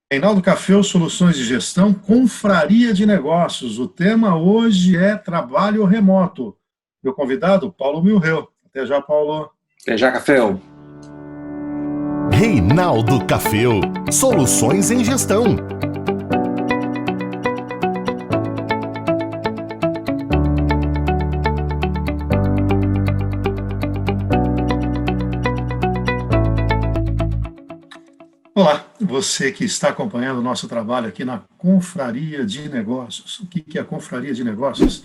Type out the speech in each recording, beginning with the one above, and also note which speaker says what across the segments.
Speaker 1: Reinaldo Café, Soluções de Gestão, Confraria de Negócios. O tema hoje é trabalho remoto. Meu convidado, Paulo Milreu. Até já, Paulo.
Speaker 2: Até já, Caféu.
Speaker 3: Reinaldo Café, Soluções em Gestão.
Speaker 1: Olá, você que está acompanhando o nosso trabalho aqui na Confraria de Negócios. O que é a Confraria de Negócios?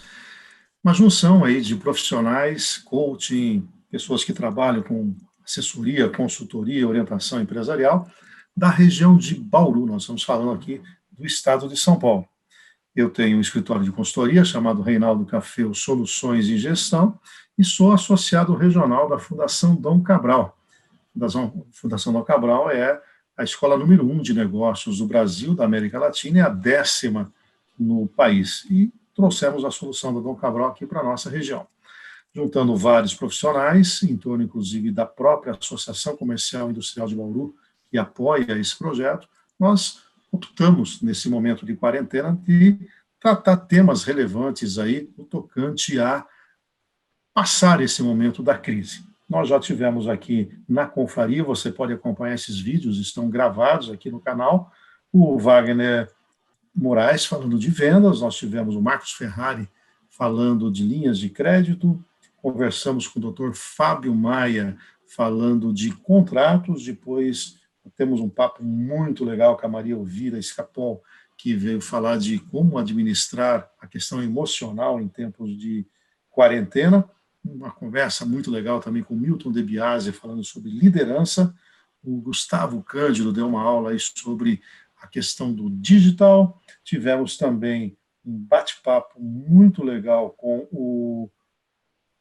Speaker 1: Uma junção aí de profissionais, coaching, pessoas que trabalham com assessoria, consultoria, orientação empresarial, da região de Bauru. Nós estamos falando aqui do estado de São Paulo. Eu tenho um escritório de consultoria chamado Reinaldo Café Soluções em Gestão e sou associado regional da Fundação Dom Cabral. A Fundação Dom Cabral é a escola número 1 de negócios do Brasil, da América Latina, e a 10ª no país. E trouxemos a solução da Dom Cabral aqui para a nossa região. Juntando vários profissionais, em torno, inclusive, da própria Associação Comercial e Industrial de Bauru, que apoia esse projeto, nós optamos, nesse momento de quarentena, de tratar temas relevantes aí, no tocante a passar esse momento da crise. Nós já tivemos aqui na Confraria, você pode acompanhar esses vídeos, estão gravados aqui no canal, o Wagner Moraes falando de vendas, nós tivemos o Marcos Ferrari falando de linhas de crédito, conversamos com o Dr. Fábio Maia falando de contratos, depois temos um papo muito legal com a Maria Elvira Escapol, que veio falar de como administrar a questão emocional em tempos de quarentena, uma conversa muito legal também com o Milton De Biasi, falando sobre liderança. O Gustavo Cândido deu uma aula aí sobre a questão do digital. Tivemos também um bate-papo muito legal com o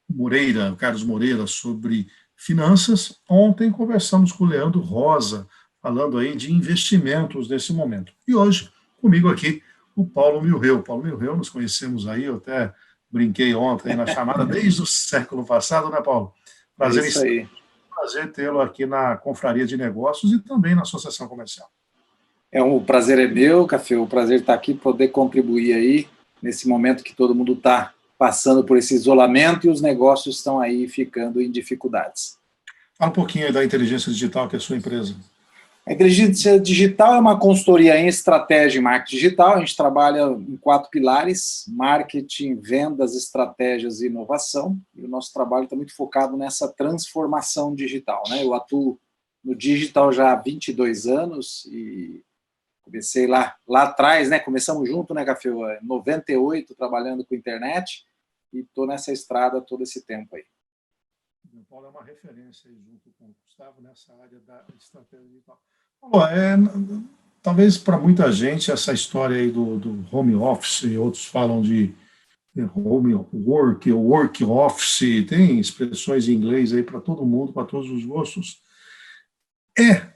Speaker 1: Moreira, o Carlos Moreira, sobre finanças. Ontem conversamos com o Leandro Rosa, falando aí de investimentos nesse momento. E hoje, comigo aqui, o Paulo Milreu. Paulo Milreu, nos conhecemos aí, eu até brinquei ontem na chamada desde o século passado, né, Paulo?
Speaker 2: Prazer, isso aí.
Speaker 1: Prazer tê-lo aqui na Confraria de Negócios e também na Associação Comercial.
Speaker 2: O prazer é meu, Café, o prazer estar aqui, poder contribuir aí nesse momento que todo mundo está passando por esse isolamento e os negócios estão aí ficando em dificuldades.
Speaker 1: Fala um pouquinho aí da inteligência digital, que é a sua empresa.
Speaker 2: A inteligência digital é uma consultoria em estratégia e marketing digital. A gente trabalha em 4 pilares: marketing, vendas, estratégias e inovação. E o nosso trabalho está muito focado nessa transformação digital, né? Eu atuo no digital já há 22 anos e comecei lá atrás, né? Começamos junto, né, Café? Em 98, trabalhando com internet, e estou nessa estrada todo esse tempo aí.
Speaker 1: O Paulo é uma referência aí, junto com o Gustavo, nessa área da estratégia digital. Paulo, talvez para muita gente essa história aí do home office, outros falam de home work, work office, tem expressões em inglês aí para todo mundo, para todos os gostos. É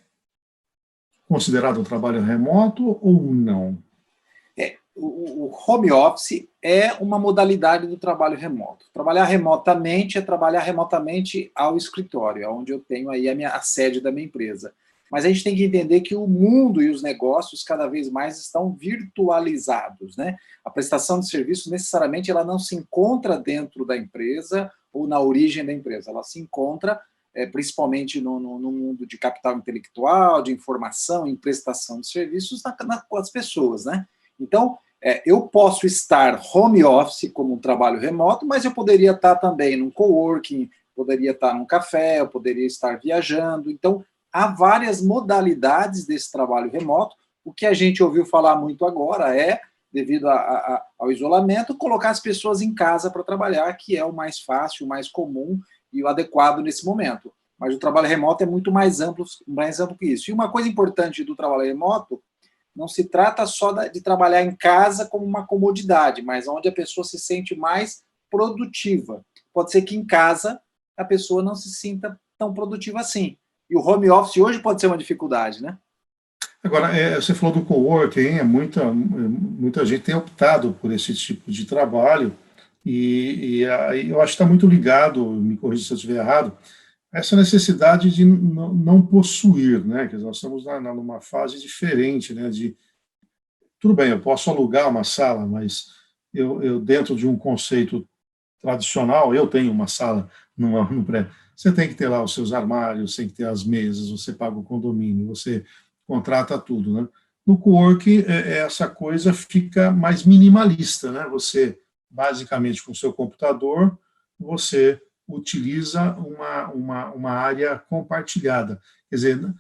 Speaker 1: considerado um trabalho remoto ou não?
Speaker 2: O home office é uma modalidade do trabalho remoto. Trabalhar remotamente é trabalhar remotamente ao escritório, onde eu tenho aí a sede da minha empresa. Mas a gente tem que entender que o mundo e os negócios cada vez mais estão virtualizados, né? A prestação de serviço, necessariamente, ela não se encontra dentro da empresa ou na origem da empresa. Ela se encontra, principalmente no mundo de capital intelectual, de informação, em prestação de serviços com as pessoas, né? Então, eu posso estar home office como um trabalho remoto, mas eu poderia estar também num coworking, poderia estar num café, eu poderia estar viajando. Então, há várias modalidades desse trabalho remoto. O que a gente ouviu falar muito agora é, devido ao isolamento, colocar as pessoas em casa para trabalhar, que é o mais fácil, o mais comum e o adequado nesse momento. Mas o trabalho remoto é muito mais amplo que isso. E uma coisa importante do trabalho remoto, não se trata só de trabalhar em casa como uma comodidade, mas onde a pessoa se sente mais produtiva. Pode ser que em casa a pessoa não se sinta tão produtiva assim. E o home office hoje pode ser uma dificuldade, né?
Speaker 1: Agora, você falou do coworking, muita gente tem optado por esse tipo de trabalho, e eu acho que está muito ligado, me corrija se eu estiver errado, essa necessidade de não possuir, né? Quer dizer, nós estamos numa fase diferente, né? Tudo bem, eu posso alugar uma sala, mas eu dentro de um conceito tradicional, eu tenho uma sala num prédio. Você tem que ter lá os seus armários, tem que ter as mesas, você paga o condomínio, você contrata tudo, né? No coworking, essa coisa fica mais minimalista, né? Você, basicamente, com o seu computador, você utiliza uma área compartilhada. Quer dizer,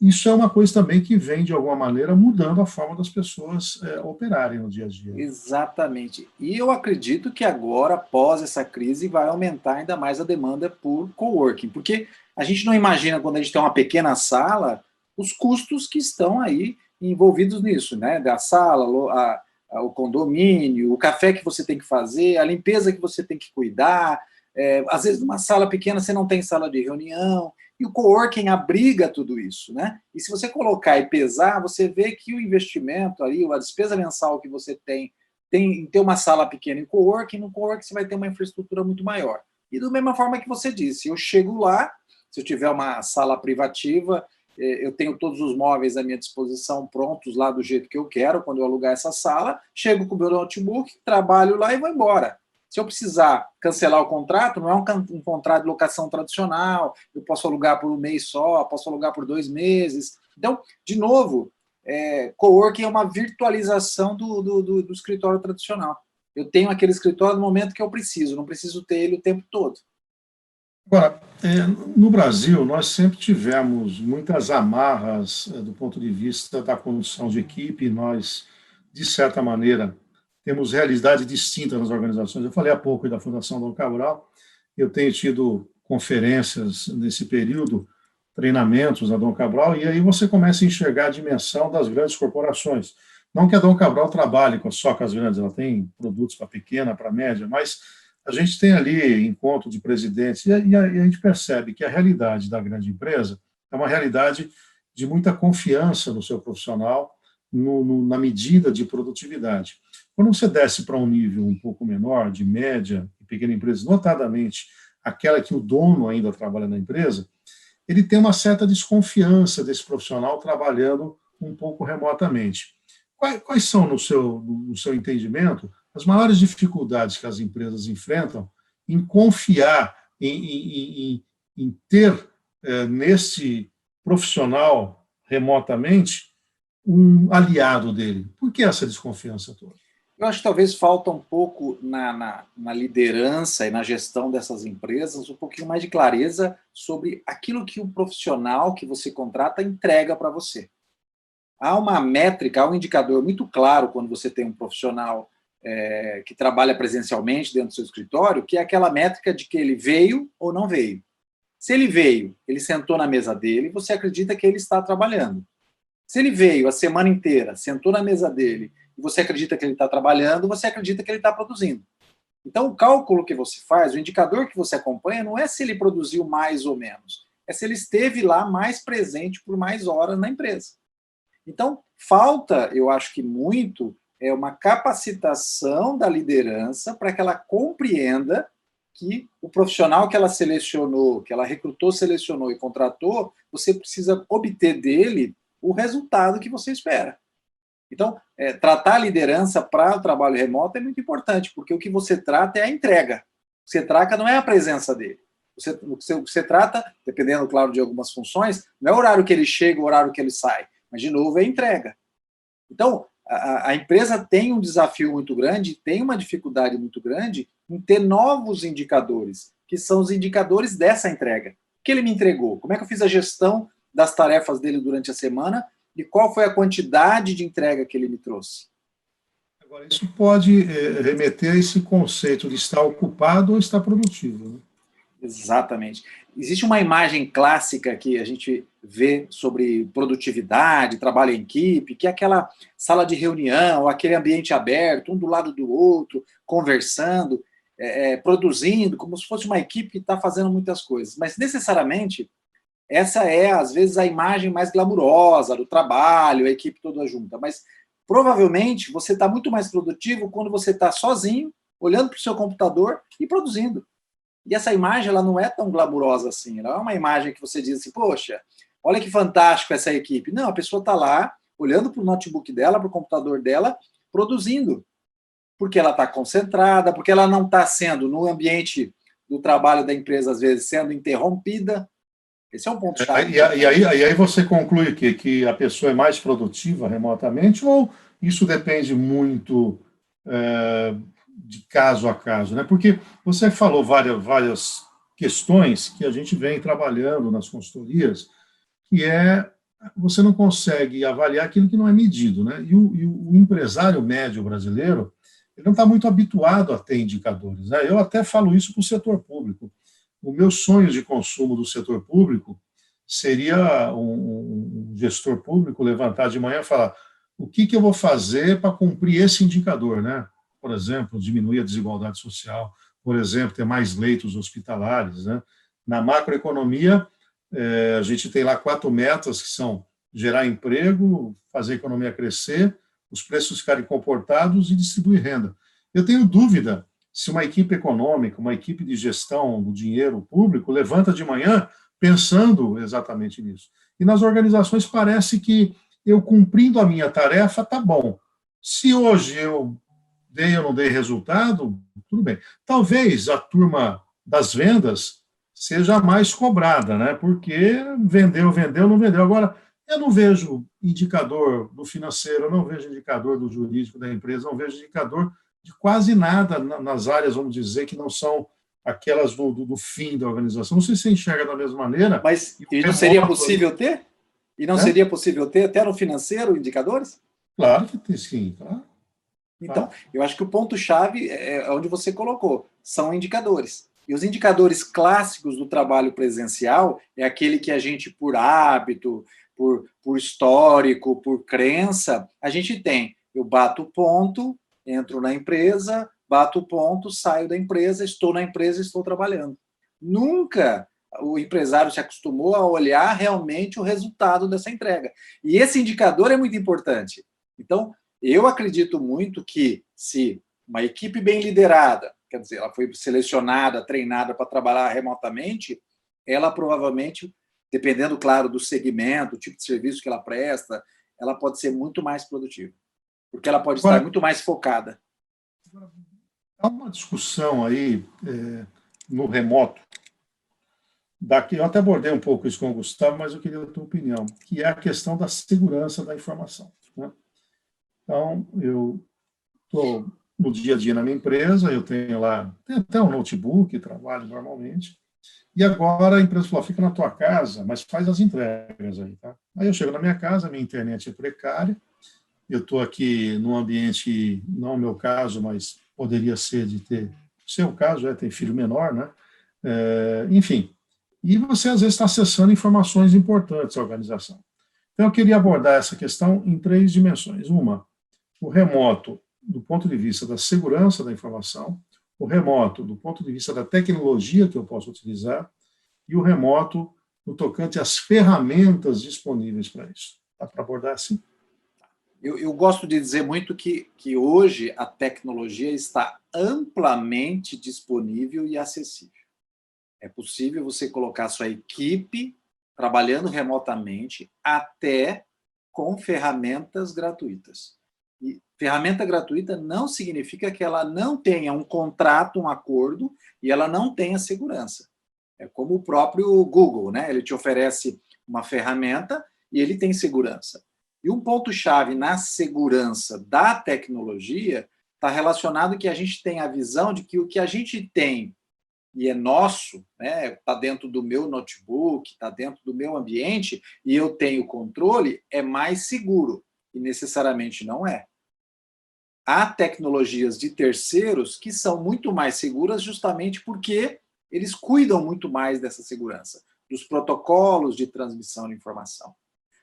Speaker 1: isso é uma coisa também que vem, de alguma maneira, mudando a forma das pessoas operarem no dia a dia.
Speaker 2: Exatamente. E eu acredito que agora, após essa crise, vai aumentar ainda mais a demanda por coworking, porque a gente não imagina, quando a gente tem uma pequena sala, os custos que estão aí envolvidos nisso, né? Da sala, o condomínio, o café que você tem que fazer, a limpeza que você tem que cuidar. Às vezes, numa sala pequena, você não tem sala de reunião, e o coworking abriga tudo isso, né? E se você colocar e pesar, você vê que o investimento ali, a despesa mensal que você tem em ter uma sala pequena em coworking, no coworking você vai ter uma infraestrutura muito maior. E da mesma forma que você disse, eu chego lá, se eu tiver uma sala privativa, eu tenho todos os móveis à minha disposição prontos lá do jeito que eu quero, quando eu alugar essa sala, chego com o meu notebook, trabalho lá e vou embora. Se eu precisar cancelar o contrato, não é um contrato de locação tradicional, eu posso alugar por um mês só, posso alugar por 2 meses. Então, de novo, coworking é uma virtualização do escritório tradicional. Eu tenho aquele escritório no momento que eu preciso, não preciso ter ele o tempo todo.
Speaker 1: Agora, no Brasil, nós sempre tivemos muitas amarras do ponto de vista da condução de equipe, nós, de certa maneira, temos realidade distinta nas organizações. Eu falei há pouco da Fundação Dom Cabral, eu tenho tido conferências nesse período, treinamentos na Dom Cabral, e aí você começa a enxergar a dimensão das grandes corporações. Não que a Dom Cabral trabalhe só com as grandes, ela tem produtos para pequena, para média, mas a gente tem ali encontro de presidentes e a gente percebe que a realidade da grande empresa é uma realidade de muita confiança no seu profissional, na medida de produtividade. Quando você desce para um nível um pouco menor, de média e pequena empresa, notadamente aquela que o dono ainda trabalha na empresa, ele tem uma certa desconfiança desse profissional trabalhando um pouco remotamente. Quais são, no seu entendimento, as maiores dificuldades que as empresas enfrentam em confiar, em ter nesse profissional remotamente um aliado dele? Por que essa desconfiança toda?
Speaker 2: Eu acho que talvez falta um pouco na liderança e na gestão dessas empresas, um pouquinho mais de clareza sobre aquilo que o profissional que você contrata entrega para você. Há uma métrica, há um indicador muito claro quando você tem um profissional que trabalha presencialmente dentro do seu escritório, que é aquela métrica de que ele veio ou não veio. Se ele veio, ele sentou na mesa dele, você acredita que ele está trabalhando. Se ele veio a semana inteira, sentou na mesa dele, e você acredita que ele está trabalhando, você acredita que ele está produzindo. Então, o cálculo que você faz, o indicador que você acompanha, não é se ele produziu mais ou menos, é se ele esteve lá mais presente por mais horas na empresa. Então, falta, eu acho que muito, uma capacitação da liderança para que ela compreenda que o profissional que ela selecionou, que ela recrutou, selecionou e contratou, você precisa obter dele o resultado que você espera. Então, tratar a liderança para o trabalho remoto é muito importante, porque o que você trata é a entrega. O que você trata não é a presença dele. O que você trata, dependendo, claro, de algumas funções, não é o horário que ele chega, o horário que ele sai, mas, de novo, é a entrega. Então, a empresa tem um desafio muito grande, tem uma dificuldade muito grande em ter novos indicadores, que são os indicadores dessa entrega. O que ele me entregou? Como é que eu fiz a gestão das tarefas dele durante a semana e qual foi a quantidade de entrega que ele me trouxe?
Speaker 1: Agora, isso pode remeter a esse conceito de estar ocupado ou estar produtivo, né?
Speaker 2: Exatamente. Existe uma imagem clássica que a gente vê sobre produtividade, trabalho em equipe, que é aquela sala de reunião, aquele ambiente aberto, um do lado do outro, conversando, produzindo, como se fosse uma equipe que está fazendo muitas coisas. Mas, necessariamente, essa é, às vezes, a imagem mais glamurosa do trabalho, a equipe toda junta. Mas, provavelmente, você está muito mais produtivo quando você está sozinho, olhando para o seu computador e produzindo. E essa imagem ela não é tão glamurosa assim. Ela é uma imagem que você diz assim, poxa, olha que fantástico essa equipe. Não, a pessoa está lá, olhando para o notebook dela, para o computador dela, produzindo. Porque ela está concentrada, porque ela não está sendo, no ambiente do trabalho da empresa, às vezes, sendo interrompida. Esse é um ponto-chave.
Speaker 1: E aí você conclui que a pessoa é mais produtiva remotamente, ou isso depende muito de caso a caso, né? Porque você falou várias questões que a gente vem trabalhando nas consultorias, que você não consegue avaliar aquilo que não é medido, né? E o empresário médio brasileiro, ele não está muito habituado a ter indicadores, né? Eu até falo isso para o setor público. O meu sonho de consumo do setor público seria um gestor público levantar de manhã e falar o que eu vou fazer para cumprir esse indicador, né? Por exemplo, diminuir a desigualdade social, por exemplo, ter mais leitos hospitalares, né? Na macroeconomia, a gente tem lá 4 metas, que são gerar emprego, fazer a economia crescer, os preços ficarem comportados e distribuir renda. Eu tenho dúvida se uma equipe econômica, uma equipe de gestão do dinheiro público levanta de manhã pensando exatamente nisso. E nas organizações parece que eu cumprindo a minha tarefa está bom. Se hoje eu dei ou não dei resultado, tudo bem. Talvez a turma das vendas seja mais cobrada, né? Porque vendeu, não vendeu. Agora, eu não vejo indicador do financeiro, eu não vejo indicador do jurídico da empresa, não vejo indicador de quase nada nas áreas, vamos dizer, que não são aquelas do fim da organização. Não sei se você enxerga da mesma maneira.
Speaker 2: Mas e não seria possível ter? E não seria possível ter até no financeiro indicadores?
Speaker 1: Claro que tem, sim, claro.
Speaker 2: Então, eu acho que o ponto-chave é onde você colocou, são indicadores. E os indicadores clássicos do trabalho presencial é aquele que a gente, por hábito, por histórico, por crença, a gente tem. Eu bato o ponto, entro na empresa, bato o ponto, saio da empresa, estou na empresa, estou trabalhando. Nunca o empresário se acostumou a olhar realmente o resultado dessa entrega. E esse indicador é muito importante. Então, eu acredito muito que se uma equipe bem liderada, quer dizer, ela foi selecionada, treinada para trabalhar remotamente, ela provavelmente, dependendo, claro, do segmento, do tipo de serviço que ela presta, ela pode ser muito mais produtiva, porque ela pode estar muito mais focada.
Speaker 1: Há uma discussão aí no remoto, eu até abordei um pouco isso com o Gustavo, mas eu queria a tua opinião, que é a questão da segurança da informação, né? Então, eu estou no dia a dia na minha empresa, eu tenho até um notebook, trabalho normalmente, e agora a empresa falou, fica na tua casa, mas faz as entregas aí, tá? Aí eu chego na minha casa, minha internet é precária, eu estou aqui num ambiente, não é o meu caso, mas poderia ser de ter, seu caso tem filho menor, né? Enfim, e você às vezes está acessando informações importantes da organização. Então eu queria abordar essa questão em 3 dimensões. Uma, o remoto do ponto de vista da segurança da informação, o remoto do ponto de vista da tecnologia que eu posso utilizar e o remoto no tocante às ferramentas disponíveis para isso. Dá para abordar assim?
Speaker 2: Eu gosto de dizer muito que hoje a tecnologia está amplamente disponível e acessível. É possível você colocar sua equipe trabalhando remotamente até com ferramentas gratuitas. E ferramenta gratuita não significa que ela não tenha um contrato, um acordo, e ela não tenha segurança. É como o próprio Google, né? Ele te oferece uma ferramenta e ele tem segurança. E um ponto-chave na segurança da tecnologia está relacionado que a gente tem a visão de que o que a gente tem e é nosso, né? Está dentro do meu notebook, está dentro do meu ambiente, e eu tenho controle, é mais seguro. E necessariamente não é. Há tecnologias de terceiros que são muito mais seguras justamente porque eles cuidam muito mais dessa segurança, dos protocolos de transmissão de informação.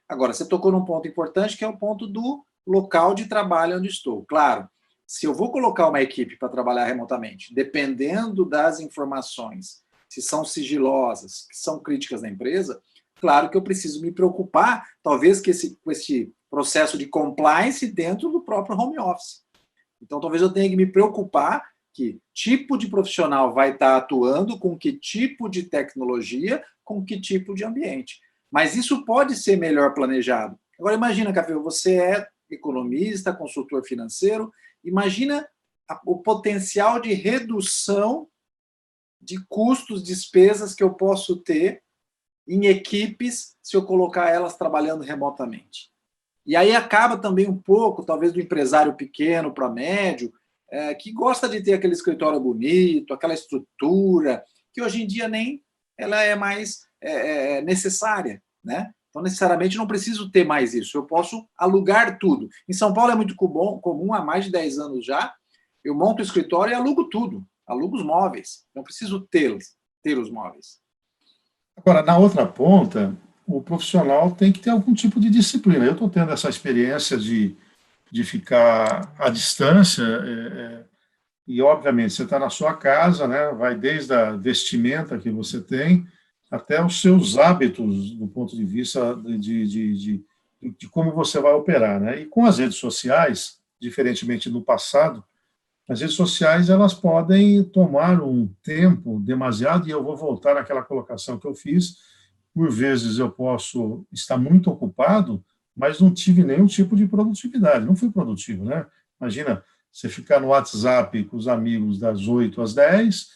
Speaker 2: Agora, você tocou num ponto importante, que é o ponto do local de trabalho onde estou. Claro, se eu vou colocar uma equipe para trabalhar remotamente, dependendo das informações, se são sigilosas, que são críticas da empresa, claro que eu preciso me preocupar, talvez, com esse processo de compliance dentro do próprio home office. Então, talvez eu tenha que me preocupar que tipo de profissional vai estar atuando, com que tipo de tecnologia, com que tipo de ambiente. Mas isso pode ser melhor planejado. Agora, imagina, Café, você é economista, consultor financeiro, imagina o potencial de redução de custos, despesas que eu posso ter em equipes se eu colocar elas trabalhando remotamente. E aí acaba também um pouco, talvez, do empresário pequeno para médio, que gosta de ter aquele escritório bonito, aquela estrutura, que hoje em dia nem ela é mais necessária, né? Então, necessariamente, não preciso ter mais isso. Eu posso alugar tudo. Em São Paulo é muito comum, há mais de 10 anos já, eu monto o escritório e alugo tudo. Alugo os móveis. Não preciso ter os móveis.
Speaker 1: Agora, na outra ponta, o profissional tem que ter algum tipo de disciplina. Eu estou tendo essa experiência de ficar à distância, e, obviamente, você está na sua casa, né, vai desde a vestimenta que você tem até os seus hábitos do ponto de vista de como você vai operar. Né? E com as redes sociais, diferentemente do passado, as redes sociais elas podem tomar um tempo demasiado, e eu vou voltar àquela colocação que eu fiz. Por vezes eu posso estar muito ocupado, mas não tive nenhum tipo de produtividade, não fui produtivo, né? Imagina, você ficar no WhatsApp com os amigos das 8 às 10,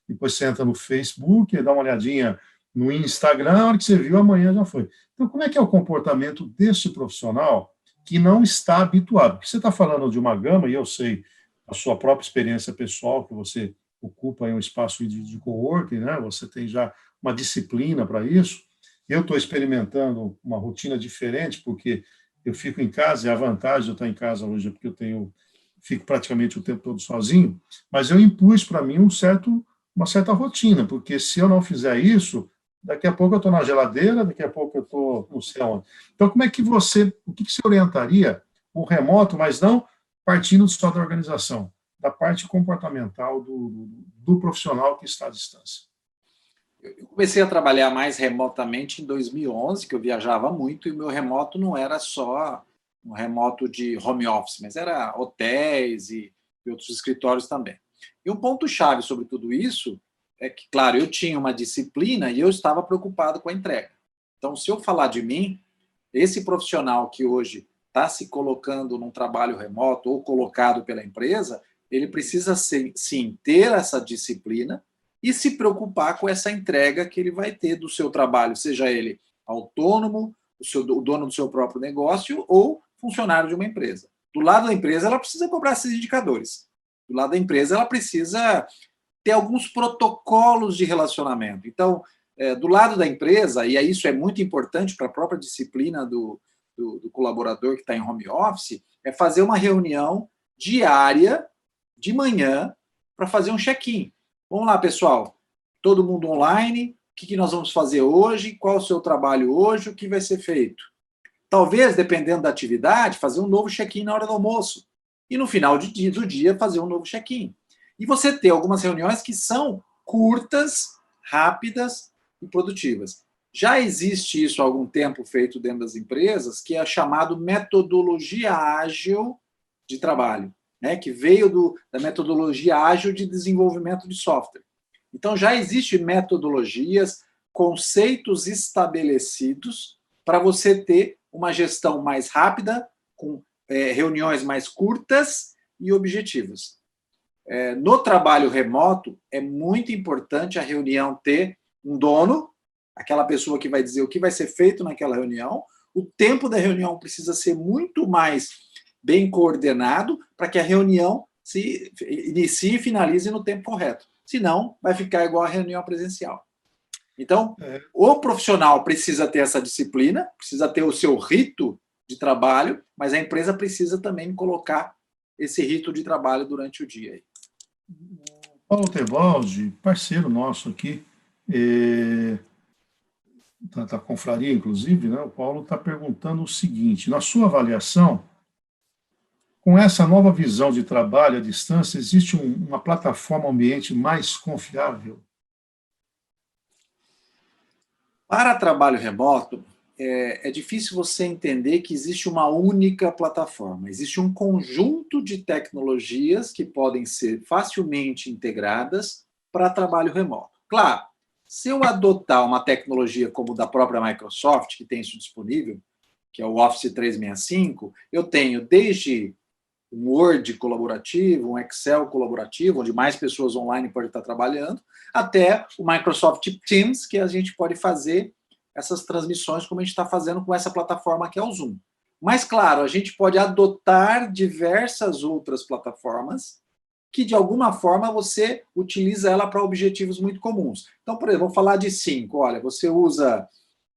Speaker 1: depois você entra no Facebook, dá uma olhadinha no Instagram, a hora que você viu, amanhã já foi. Então, como é que é o comportamento desse profissional que não está habituado? Porque você está falando de uma gama, e eu sei a sua própria experiência pessoal, que você ocupa em um espaço de coworking, né? Você tem já uma disciplina para isso. Eu estou experimentando uma rotina diferente, porque eu fico em casa, e a vantagem de eu estar em casa hoje é porque fico praticamente o tempo todo sozinho, mas eu impus para mim uma certa rotina, porque se eu não fizer isso, daqui a pouco eu estou na geladeira, daqui a pouco eu estou não sei onde. Então, o que você orientaria o remoto, mas não partindo só da organização, da parte comportamental do profissional que está à distância?
Speaker 2: Eu comecei a trabalhar mais remotamente em 2011, que eu viajava muito, e o meu remoto não era só um remoto de home office, mas era hotéis e outros escritórios também. E um ponto-chave sobre tudo isso é que, claro, eu tinha uma disciplina e eu estava preocupado com a entrega. Então, se eu falar de mim, esse profissional que hoje está se colocando num trabalho remoto ou colocado pela empresa, ele precisa, sim, ter essa disciplina e se preocupar com essa entrega que ele vai ter do seu trabalho, seja ele autônomo, o dono do seu próprio negócio ou funcionário de uma empresa. Do lado da empresa, ela precisa cobrar esses indicadores. Do lado da empresa, ela precisa ter alguns protocolos de relacionamento. Então, do lado da empresa, e isso é muito importante para a própria disciplina do colaborador que está em home office, é fazer uma reunião diária, de manhã, para fazer um check-in. Vamos lá, pessoal, todo mundo online, o que nós vamos fazer hoje, qual é o seu trabalho hoje, o que vai ser feito. Talvez, dependendo da atividade, fazer um novo check-in na hora do almoço. E no final do dia, fazer um novo check-in. E você ter algumas reuniões que são curtas, rápidas e produtivas. Já existe isso há algum tempo feito dentro das empresas, que é chamado metodologia ágil de trabalho, né? Que veio da metodologia ágil de desenvolvimento de software. Então, já existem metodologias, conceitos estabelecidos para você ter uma gestão mais rápida, com reuniões mais curtas e objetivas. No trabalho remoto, é muito importante a reunião ter um dono, aquela pessoa que vai dizer o que vai ser feito naquela reunião. O tempo da reunião precisa ser muito mais bem coordenado para que a reunião se inicie e finalize no tempo correto. Senão, vai ficar igual a reunião presencial. Então, o profissional precisa ter essa disciplina, precisa ter o seu rito de trabalho, mas a empresa precisa também colocar esse rito de trabalho durante o dia.
Speaker 1: Paulo Tebaldi, parceiro nosso aqui, da confraria, inclusive, né? O Paulo está perguntando o seguinte: na sua avaliação, com essa nova visão de trabalho à distância, existe uma plataforma ambiente mais confiável?
Speaker 2: Para trabalho remoto, é difícil você entender que existe uma única plataforma. Existe um conjunto de tecnologias que podem ser facilmente integradas para trabalho remoto. Claro, se eu adotar uma tecnologia como da própria Microsoft, que tem isso disponível, que é o Office 365, eu tenho desde um Word colaborativo, um Excel colaborativo, onde mais pessoas online podem estar trabalhando, até o Microsoft Teams, que a gente pode fazer essas transmissões como a gente está fazendo com essa plataforma que é o Zoom. Mas, claro, a gente pode adotar diversas outras plataformas que, de alguma forma, você utiliza ela para objetivos muito comuns. Então, por exemplo, vou falar de 5. Olha, você usa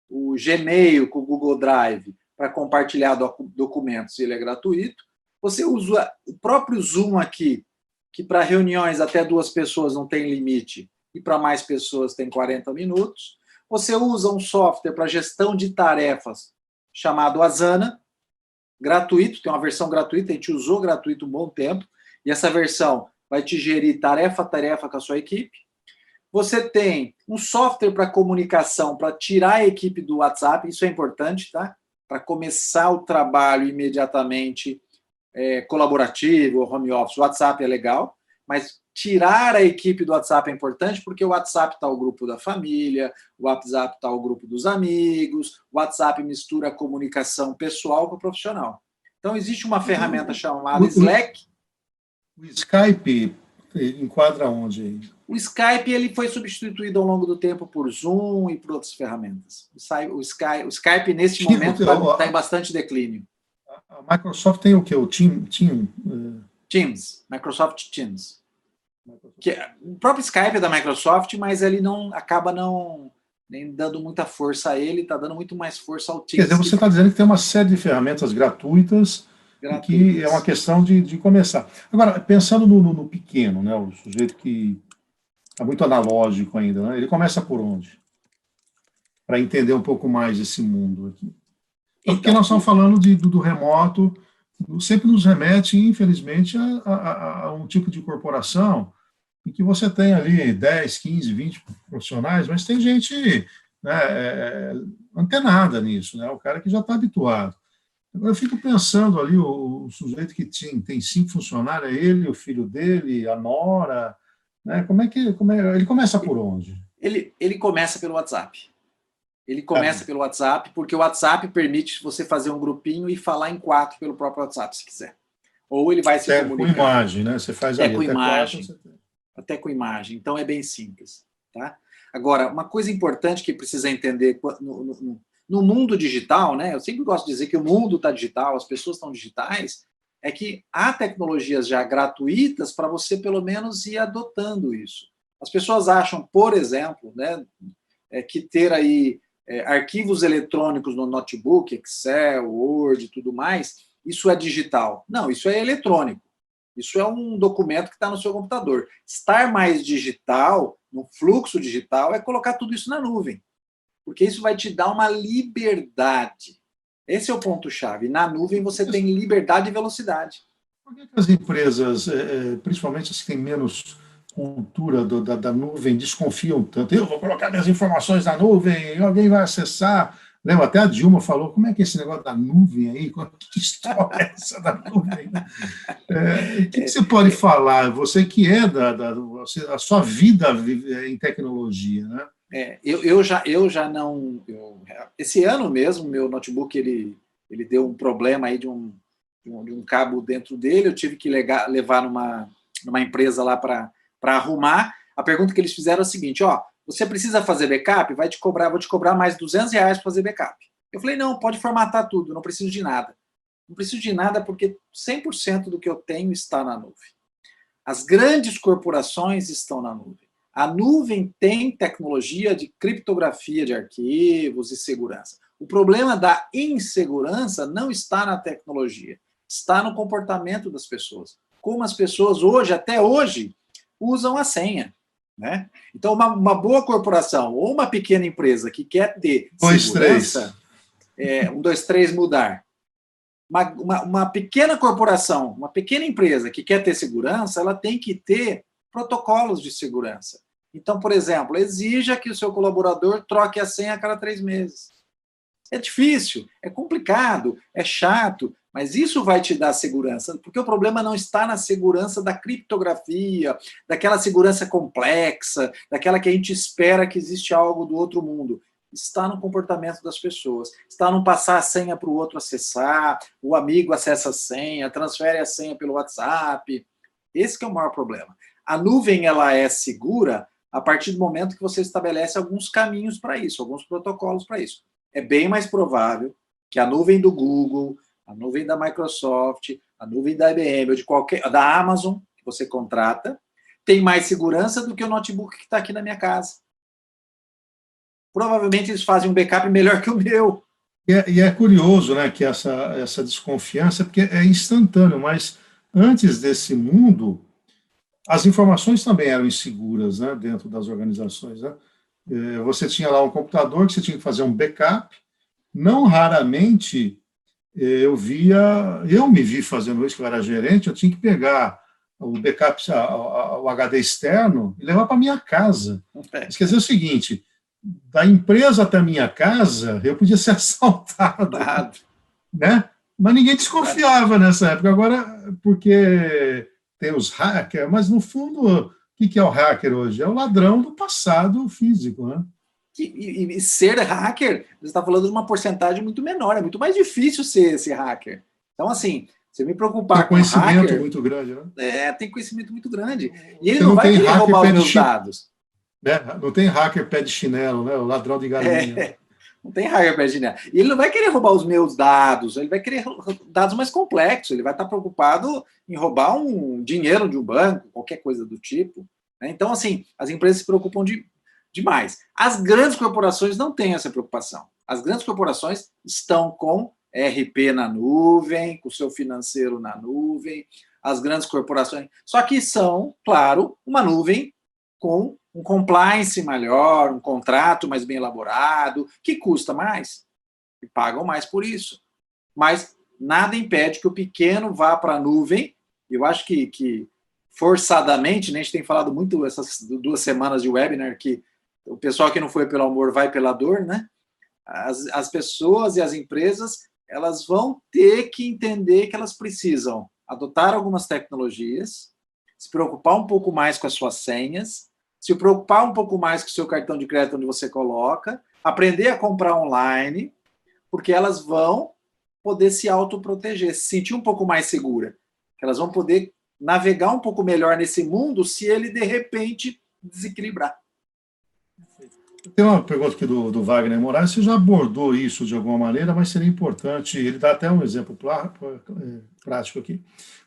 Speaker 2: o Gmail com o Google Drive para compartilhar documentos, ele é gratuito. Você usa o próprio Zoom aqui, que para reuniões até 2 pessoas não tem limite, e para mais pessoas tem 40 minutos. Você usa um software para gestão de tarefas chamado Asana, gratuito, tem uma versão gratuita, a gente usou gratuito um bom tempo, e essa versão vai te gerir tarefa a tarefa com a sua equipe. Você tem um software para comunicação, para tirar a equipe do WhatsApp, isso é importante, tá? Para começar o trabalho imediatamente colaborativo, home office, o WhatsApp é legal, mas tirar a equipe do WhatsApp é importante porque o WhatsApp está o grupo da família, o WhatsApp está o grupo dos amigos, o WhatsApp mistura a comunicação pessoal com a profissional. Então, existe uma ferramenta chamada Slack.
Speaker 1: O Skype enquadra onde aí?
Speaker 2: O Skype ele foi substituído ao longo do tempo por Zoom e por outras ferramentas. O Skype nesse momento, está em bastante declínio.
Speaker 1: A Microsoft tem o quê? O
Speaker 2: Teams, Microsoft Teams. O próprio Skype é da Microsoft, mas ele acaba nem dando muita força a ele, está dando muito mais força ao Teams.
Speaker 1: Quer dizer, você está dizendo que tem uma série de ferramentas gratuitas. E que é uma questão de começar. Agora, pensando no pequeno, né, o sujeito que é muito analógico ainda, né, ele começa por onde? Para entender um pouco mais esse mundo aqui. Porque nós estamos falando do remoto, sempre nos remete, infelizmente, a um tipo de corporação em que você tem ali 10, 15, 20 profissionais, mas tem gente, né, antenada nisso, né, o cara que já está habituado. Eu fico pensando ali, o sujeito que tem 5 funcionários, é ele, o filho dele, a nora, né? Ele começa por onde?
Speaker 2: Ele começa pelo WhatsApp. Ele começa pelo WhatsApp, porque o WhatsApp permite você fazer um grupinho e falar em 4 pelo próprio WhatsApp, se quiser. Ou ele vai se comunicar.
Speaker 1: Com imagem, né? Você faz ali,
Speaker 2: com imagem. Até com imagem. Então, é bem simples. Tá? Agora, uma coisa importante que precisa entender no mundo digital, né? Eu sempre gosto de dizer que o mundo está digital, as pessoas estão digitais, é que há tecnologias já gratuitas para você, pelo menos, ir adotando isso. As pessoas acham, por exemplo, né, que ter aí arquivos eletrônicos no notebook, Excel, Word e tudo mais, isso é digital. Não, isso é eletrônico. Isso é um documento que está no seu computador. Estar mais digital, no fluxo digital, é colocar tudo isso na nuvem. Porque isso vai te dar uma liberdade. Esse é o ponto-chave. Na nuvem você tem liberdade e velocidade.
Speaker 1: Por que as empresas, principalmente as que têm menos cultura da nuvem, desconfiam tanto? Eu vou colocar minhas informações na nuvem, alguém vai acessar. Lembra, até a Dilma falou, como é que é esse negócio da nuvem aí? Que história é essa da nuvem? O que você pode falar? Você que é a sua vida em tecnologia, né?
Speaker 2: Eu já não... esse ano mesmo, meu notebook, ele deu um problema aí de um cabo dentro dele, eu tive que levar numa empresa lá para arrumar. A pergunta que eles fizeram é a seguinte, você precisa fazer backup? Vou te cobrar mais R$200 para fazer backup. Eu falei, não, pode formatar tudo, não preciso de nada. Não preciso de nada porque 100% do que eu tenho está na nuvem. As grandes corporações estão na nuvem. A nuvem tem tecnologia de criptografia de arquivos e segurança. O problema da insegurança não está na tecnologia, está no comportamento das pessoas. Como as pessoas hoje, até hoje, usam a senha. Né? Então, uma boa corporação ou uma pequena empresa que quer ter segurança... 1, 2, 3, mudar. Uma pequena corporação, uma pequena empresa que quer ter segurança, ela tem que ter protocolos de segurança. Então, por exemplo, exija que o seu colaborador troque a senha a cada 3 meses. É difícil, é complicado, é chato, mas isso vai te dar segurança, porque o problema não está na segurança da criptografia, daquela segurança complexa, daquela que a gente espera que existe algo do outro mundo. Está no comportamento das pessoas, está no passar a senha para o outro acessar, o amigo acessa a senha, transfere a senha pelo WhatsApp. Esse que é o maior problema. A nuvem ela é segura a partir do momento que você estabelece alguns caminhos para isso, alguns protocolos para isso. É bem mais provável que a nuvem do Google, a nuvem da Microsoft, a nuvem da IBM ou de qualquer, da Amazon que você contrata, tem mais segurança do que o notebook que está aqui na minha casa. Provavelmente eles fazem um backup melhor que o meu.
Speaker 1: E é curioso, né, que essa desconfiança, porque é instantâneo, mas antes desse mundo, as informações também eram inseguras, né, dentro das organizações, né? Você tinha lá um computador que você tinha que fazer um backup. Não raramente eu me vi fazendo isso, que eu era gerente, eu tinha que pegar o backup, o HD externo e levar para minha casa. Isso quer dizer o seguinte, da empresa até a minha casa, eu podia ser assaltado, né? Mas ninguém desconfiava nessa época. Agora, porque tem os hackers, mas no fundo, o que é o hacker hoje? É o ladrão do passado físico, né?
Speaker 2: E ser hacker, você está falando de uma porcentagem muito menor, é muito mais difícil ser hacker. Então, assim, você me preocupar
Speaker 1: com conhecimento
Speaker 2: hacker,
Speaker 1: muito grande, né?
Speaker 2: Tem conhecimento muito grande. E ele
Speaker 1: Você
Speaker 2: não vai querer roubar os meus
Speaker 1: de
Speaker 2: dados.
Speaker 1: Né? Não tem hacker pé de chinelo, né? O ladrão de galinha.
Speaker 2: Não tem hacker pé de chinelo. E ele não vai querer roubar os meus dados, ele vai querer dados mais complexos, ele vai estar preocupado em roubar um dinheiro de um banco, qualquer coisa do tipo. Né? Então, assim, as empresas se preocupam demais. As grandes corporações não têm essa preocupação. As grandes corporações estão com RP na nuvem, com o seu financeiro na nuvem, as grandes corporações. Só que são, claro, uma nuvem com um compliance melhor, um contrato mais bem elaborado, que custa mais, e pagam mais por isso. Mas nada impede que o pequeno vá para a nuvem. Eu acho que forçadamente, né, a gente tem falado muito essas 2 semanas de webinar, que o pessoal que não foi pelo amor vai pela dor, né? As pessoas e as empresas, elas vão ter que entender que elas precisam adotar algumas tecnologias, se preocupar um pouco mais com as suas senhas, se preocupar um pouco mais com o seu cartão de crédito onde você coloca, aprender a comprar online, porque elas vão poder se autoproteger, se sentir um pouco mais segura. Elas vão poder navegar um pouco melhor nesse mundo se ele, de repente, desequilibrar.
Speaker 1: Tem uma pergunta aqui do Wagner Moraes, você já abordou isso de alguma maneira, mas seria importante, ele dá até um exemplo prático aqui.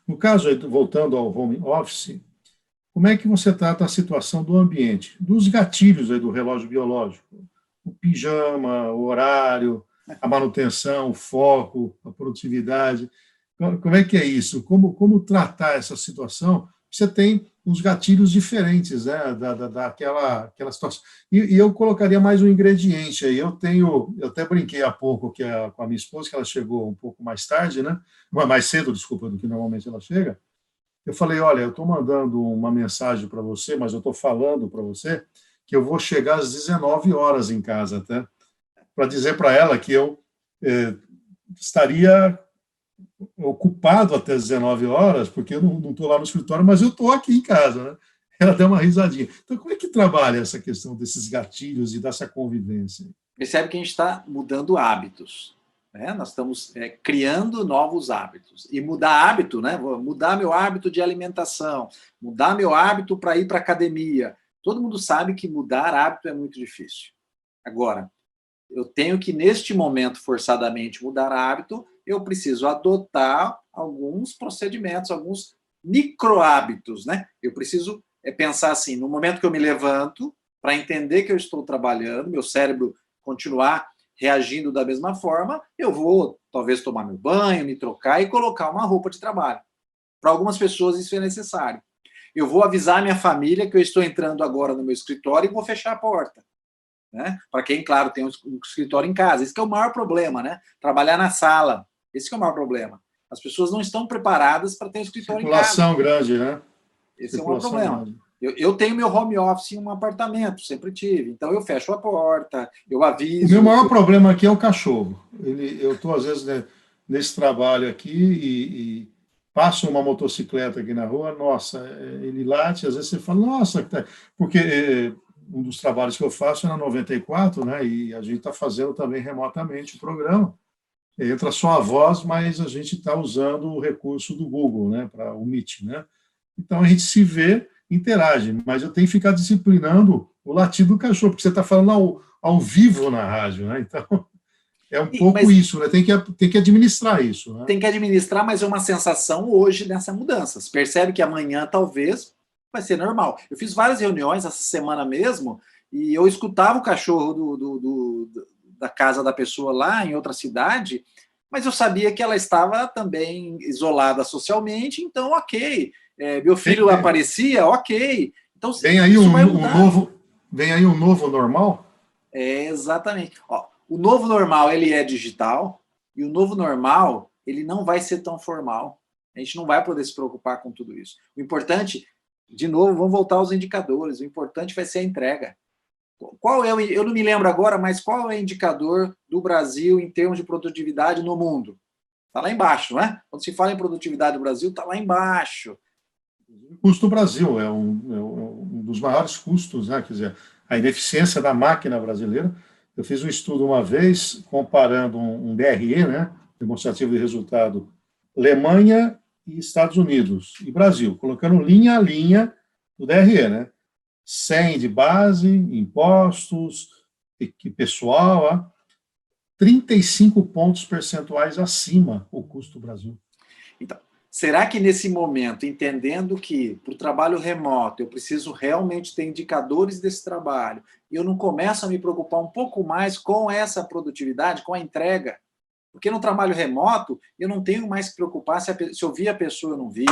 Speaker 1: No caso, voltando ao home office, como é que você trata a situação do ambiente, dos gatilhos aí do relógio biológico? O pijama, o horário, a manutenção, o foco, a produtividade. Como é que é isso? Como tratar essa situação? Você tem uns gatilhos diferentes, né, daquela situação. E eu colocaria mais um ingrediente aí. Eu até brinquei há pouco com a minha esposa, que ela chegou um pouco mais tarde, né? Mais cedo, desculpa, do que normalmente ela chega. Eu falei, olha, eu estou mandando uma mensagem para você, mas eu estou falando para você que eu vou chegar às 19 horas em casa, até, para dizer para ela que eu estaria ocupado até as 19 horas, porque eu não estou lá no escritório, mas eu estou aqui em casa, né? Ela deu uma risadinha. Então, como é que trabalha essa questão desses gatilhos e dessa convivência?
Speaker 2: Percebe que a gente está mudando hábitos. Né? Nós estamos criando novos hábitos. E mudar hábito, né? Mudar meu hábito de alimentação, mudar meu hábito para ir para a academia. Todo mundo sabe que mudar hábito é muito difícil. Agora, eu tenho que, neste momento, forçadamente mudar hábito, eu preciso adotar alguns procedimentos, alguns micro-hábitos. Né? Eu preciso pensar assim, no momento que eu me levanto, para entender que eu estou trabalhando, meu cérebro continuar reagindo da mesma forma, eu vou talvez tomar meu banho, me trocar e colocar uma roupa de trabalho. Para algumas pessoas isso é necessário. Eu vou avisar minha família que eu estou entrando agora no meu escritório e vou fechar a porta. Né? Para quem, claro, tem um escritório em casa. Esse que é o maior problema, né? Trabalhar na sala. Esse que é o maior problema. As pessoas não estão preparadas para ter um escritório em casa.
Speaker 1: Circulação grande, né?
Speaker 2: Esse é o maior problema. Grande. Eu tenho meu home office em um apartamento, sempre tive. Então, eu fecho a porta, eu aviso.
Speaker 1: O meu maior problema aqui é o cachorro. Eu estou, às vezes, né, nesse trabalho aqui e passo uma motocicleta aqui na rua, nossa, ele late, às vezes você fala, nossa, porque um dos trabalhos que eu faço é na 94, né, e a gente está fazendo também remotamente o programa. Entra só a voz, mas a gente está usando o recurso do Google, né, para o Meet, né? Então a gente se vê, interage, mas eu tenho que ficar disciplinando o latido do cachorro, porque você está falando ao vivo na rádio, né? Então é um pouco isso, né? Tem que administrar isso, né?
Speaker 2: Tem que administrar, mas é uma sensação hoje dessa mudança. Você percebe que amanhã talvez vai ser normal. Eu fiz várias reuniões essa semana mesmo e eu escutava o cachorro da casa da pessoa lá em outra cidade, mas eu sabia que ela estava também isolada socialmente, então ok. Meu filho aparecia, ok. Então
Speaker 1: vem aí vem aí um novo normal?
Speaker 2: Exatamente. Ó, o novo normal ele é digital e o novo normal ele não vai ser tão formal. A gente não vai poder se preocupar com tudo isso. O importante, de novo, vamos voltar aos indicadores. O importante vai ser a entrega. Qual é eu não me lembro agora, mas qual é o indicador do Brasil em termos de produtividade no mundo? Está lá embaixo, não é? Quando se fala em produtividade do Brasil, está lá embaixo.
Speaker 1: O custo do Brasil é um dos maiores custos, né? Quer dizer, a ineficiência da máquina brasileira. Eu fiz um estudo uma vez comparando um DRE, né? Demonstrativo de resultado, Alemanha e Estados Unidos e Brasil, colocando linha a linha do DRE, né? 100 de base, impostos, pessoal, 35 pontos percentuais acima o custo do Brasil.
Speaker 2: Então, será que nesse momento, entendendo que para o trabalho remoto eu preciso realmente ter indicadores desse trabalho, e eu não começo a me preocupar um pouco mais com essa produtividade, com a entrega? Porque no trabalho remoto eu não tenho mais que preocupar se eu vi a pessoa, eu não vi,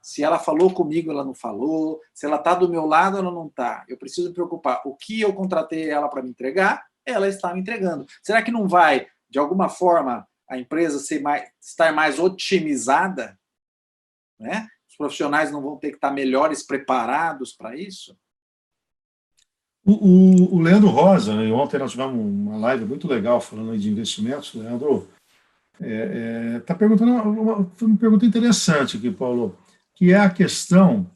Speaker 2: se ela falou comigo, ela não falou, se ela está do meu lado, ela não está. Eu preciso me preocupar. O que eu contratei ela para me entregar, ela está me entregando. Será que não vai, de alguma forma, a empresa estar mais otimizada? Né? Os profissionais não vão ter que estar melhores preparados para isso?
Speaker 1: O Leandro Rosa, e ontem nós tivemos uma live muito legal falando de investimentos. O Leandro está perguntando uma pergunta interessante aqui, Paulo, que é a questão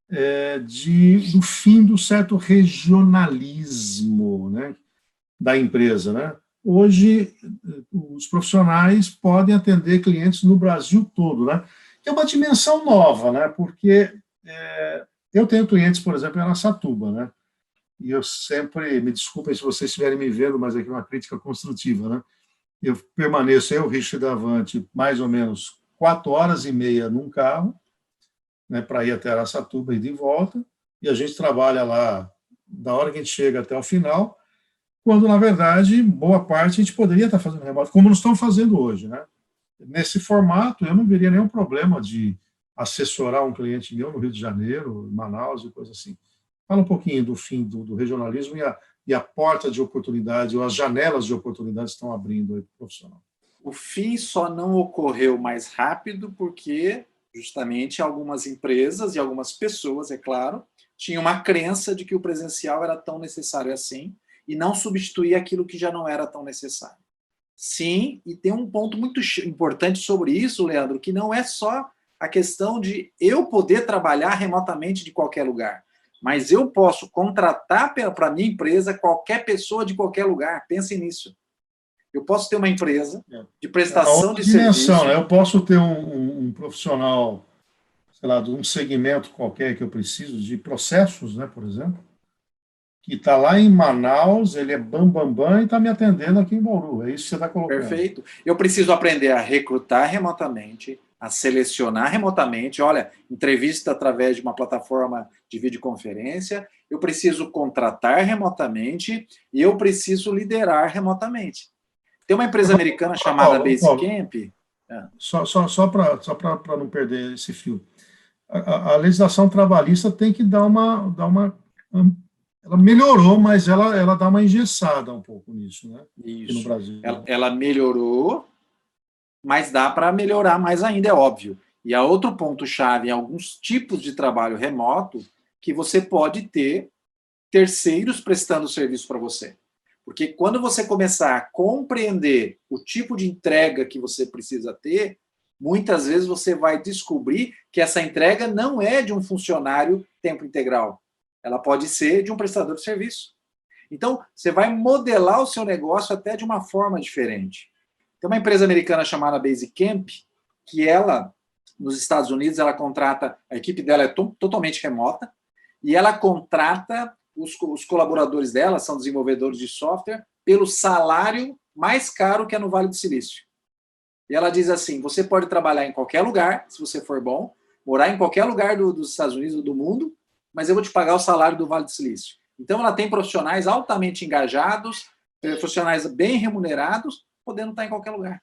Speaker 1: do fim do certo regionalismo, né, da empresa, né? Hoje, os profissionais podem atender clientes no Brasil todo, né? É uma dimensão nova, né? Porque eu tenho clientes, por exemplo, em Araçatuba, né? E eu sempre, me desculpem se vocês estiverem me vendo, mas aqui é uma crítica construtiva, né? Eu permaneço, eu, Richard Davante, mais ou menos 4 horas e meia num carro, né, para ir até Araçatuba e de volta, e a gente trabalha lá da hora que a gente chega até o final, quando, na verdade, boa parte a gente poderia estar fazendo remoto, como nós estamos fazendo hoje, né? Nesse formato, eu não veria nenhum problema de assessorar um cliente meu no Rio de Janeiro, Manaus e coisa assim. Fala um pouquinho do fim do regionalismo e a porta de oportunidade, ou as janelas de oportunidade estão abrindo aí para o profissional.
Speaker 2: O fim só não ocorreu mais rápido porque, justamente, algumas empresas e algumas pessoas, é claro, tinham uma crença de que o presencial era tão necessário assim e não substituía aquilo que já não era tão necessário. Sim, e tem um ponto muito importante sobre isso, Leandro, que não é só a questão de eu poder trabalhar remotamente de qualquer lugar, mas eu posso contratar para a minha empresa qualquer pessoa de qualquer lugar. Pensem nisso. Eu posso ter uma empresa de prestação de serviço.
Speaker 1: Né? Eu posso ter um profissional, sei lá, de um segmento qualquer que eu preciso, de processos, né, por exemplo, que está lá em Manaus, ele é bam, e está me atendendo aqui em Bauru. É isso que você está colocando.
Speaker 2: Perfeito. Eu preciso aprender a recrutar remotamente, a selecionar remotamente. Olha, entrevista através de uma plataforma de videoconferência. Eu preciso contratar remotamente e eu preciso liderar remotamente. Tem uma empresa americana chamada Basecamp.
Speaker 1: Só para não perder esse fio. A legislação trabalhista tem que dar uma ela melhorou, mas ela dá uma engessada um pouco nisso, né?
Speaker 2: Isso.
Speaker 1: Aqui no Brasil.
Speaker 2: Ela melhorou, mas dá para melhorar mais ainda, é óbvio. E há outro ponto-chave em alguns tipos de trabalho remoto, que você pode ter terceiros prestando serviço para você. Porque quando você começar a compreender o tipo de entrega que você precisa ter, muitas vezes você vai descobrir que essa entrega não é de um funcionário tempo integral. Ela pode ser de um prestador de serviço. Então, você vai modelar o seu negócio até de uma forma diferente. Tem uma empresa americana chamada Basecamp, que ela, nos Estados Unidos, ela contrata, a equipe dela é totalmente remota, e ela contrata os colaboradores dela, são desenvolvedores de software, pelo salário mais caro que é no Vale do Silício. E ela diz assim, você pode trabalhar em qualquer lugar, se você for bom, morar em qualquer lugar dos Estados Unidos ou do mundo, mas eu vou te pagar o salário do Vale do Silício. Então, ela tem profissionais altamente engajados, profissionais bem remunerados, podendo estar em qualquer lugar.